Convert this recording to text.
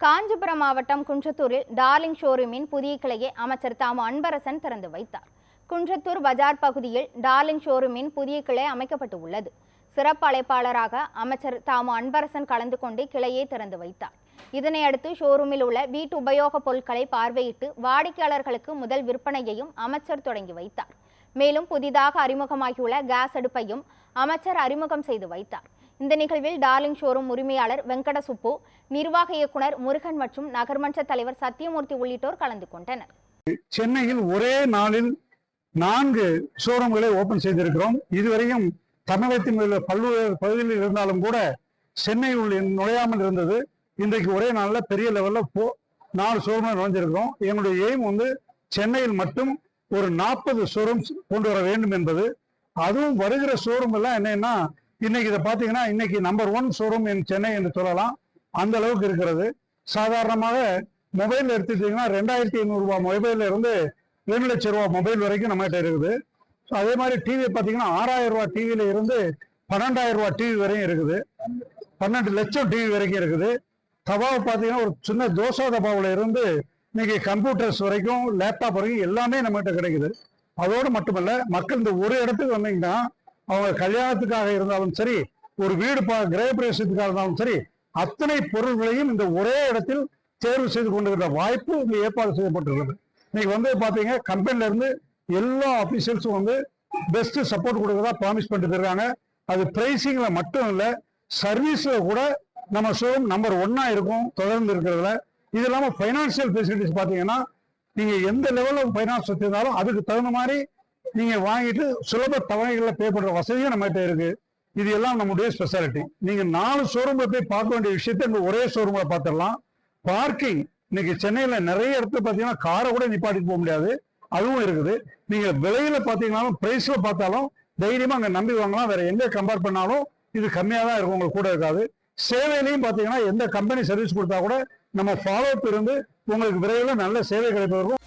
காஞ்சிபுரம் மாவட்டம் குன்றத்தூரில் டார்லிங் ஷோரூமின் புதிய கிளையை அமைச்சர் தாமு அன்பரசன் திறந்து வைத்தார். குன்றத்தூர் பஜார் பகுதியில் டார்லிங் ஷோரூமின் புதிய கிளை அமைக்கப்பட்டு உள்ளது. சிறப்பு அழைப்பாளராக அமைச்சர் தாமு அன்பரசன் கலந்து கொண்டு கிளையை திறந்து வைத்தார். இதனையடுத்து ஷோரூமில் உள்ள வீட்டு உபயோகப் பொருட்களை பார்வையிட்டு வாடிக்கையாளர்களுக்கு முதல் விற்பனையையும் அமைச்சர் தொடங்கி வைத்தார். மேலும் புதிதாக அறிமுகமாகியுள்ள கேஸ் அடுப்பையும் அமைச்சர் அறிமுகம் செய்து வைத்தார். இந்த நிகழ்வில் டார்லிங் ஷோரூம் உரிமையாளர் வெங்கட சுப்பு, நிர்வாக இயக்குனர் முருகன் மற்றும் நகர்மன்ற தலைவர் சத்தியமூர்த்தி உள்ளிட்டோர் கலந்து கொண்டனர். சென்னையில் ஒரே நாளில் 4 ஷோரூம்களை ஓபன் செய்திருக்கிறோம். இதுவரையும் தமிழகத்தின் பல்வேறு பகுதிகளில் இருந்தாலும் கூட சென்னையில் நுழையாமல் இருந்தது. இன்றைக்கு ஒரே நாளில் பெரிய லெவலில் 4 ஷோரூம்கள் நுழைஞ்சிருக்கிறோம். எங்களுடைய எய்ம் சென்னையில் மட்டும் ஒரு 40 ஷோரூம்ஸ் கொண்டு வர வேண்டும் என்பது. அதுவும் வருகிற ஷோரூம் எல்லாம் என்னன்னா, இன்னைக்கு இதை பார்த்தீங்கன்னா இன்னைக்கு நம்பர் 1 ஷோரூம் சென்னை என்று சொல்லலாம். அந்த அளவுக்கு இருக்கிறது. சாதாரணமாக மொபைல் எடுத்துட்டீங்கன்னா 2500 ரூபாய் மொபைல்ல இருந்து 2 லட்சம் ரூபாய் மொபைல் வரைக்கும் நம்மகிட்ட இருக்குது. ஸோ அதே மாதிரி டிவி பார்த்தீங்கன்னா 6000 ரூபாய் டிவியில இருந்து 12000 ரூபாய் டிவி வரையும் இருக்குது. 12 லட்சம் டிவி வரைக்கும் இருக்குது. தவாவை பார்த்தீங்கன்னா ஒரு சின்ன தோசை தபாவில் இருந்து இன்னைக்கு கம்ப்யூட்டர்ஸ் வரைக்கும் லேப்டாப் வரைக்கும் எல்லாமே நம்மகிட்ட கிடைக்குது. அதோடு மட்டுமல்ல, மக்கள் இந்த ஒரு இடத்துக்கு வந்தீங்கன்னா அவங்க கல்யாணத்துக்காக இருந்தாலும் சரி, ஒரு வீடு கிரகப்பிரவேசத்துக்காக இருந்தாலும் சரி, அத்தனை பொருள்களையும் இந்த ஒரே இடத்தில் தேர்வு செய்து கொண்டிருக்கிற வாய்ப்பு இங்க ஏற்பாடு செய்யப்பட்டிருக்கிறது. இன்னைக்கு பாத்தீங்க, கம்பெனில இருந்து எல்லா அபிஷியல்ஸும் பெஸ்ட் சப்போர்ட் கொடுக்கறதா ப்ராமிஸ் பண்ணிட்டு இருக்காங்க. அது பிரைசிங்ல மட்டும் இல்ல, சர்வீஸ்ல கூட நம்ம ஷோரூம் நம்பர் 1 இருக்கும் தொடர்ந்து இருக்கிறதுல. இது இல்லாம பைனான்சியல் ஃபெசிலிட்டிஸ் பாத்தீங்கன்னா, நீங்க எந்த லெவல்ல பைனான்ஸ் வச்சிருந்தாலும் அதுக்கு தகுந்த மாதிரி நீங்க வாங்கிட்டு சுலப தவணைகளில் பே பண்ற வசதியும் நம்மகிட்ட இருக்கு. இது எல்லாம் நம்முடைய ஸ்பெஷாலிட்டி. நீங்க 4 ஷோரூம்ல போய் பார்க்க வேண்டிய விஷயத்த இந்த ஒரே ஷோரூம்ல பார்த்துடலாம். பார்க்கிங் இன்னைக்கு சென்னையில நிறைய இடத்துல பாத்தீங்கன்னா காரை கூட நிப்பாட்டிட்டு போக முடியாது, அதுவும் இருக்குது. நீங்க விலையில பாத்தீங்கன்னாலும் பிரைஸ்ல பார்த்தாலும் தைரியமா அங்க நம்பி வாங்கலாம். வேற எங்க கம்பேர் பண்ணாலும் இது கம்மியா தான் இருக்கும், உங்களுக்கு கூட இருக்காது. சேவையிலையும் பாத்தீங்கன்னா எந்த கம்பெனி சர்வீஸ் கொடுத்தா கூட நம்ம ஃபாலோ அப் இருந்து உங்களுக்கு விரைவில் நல்ல சேவை கிடைப்பதற்கும்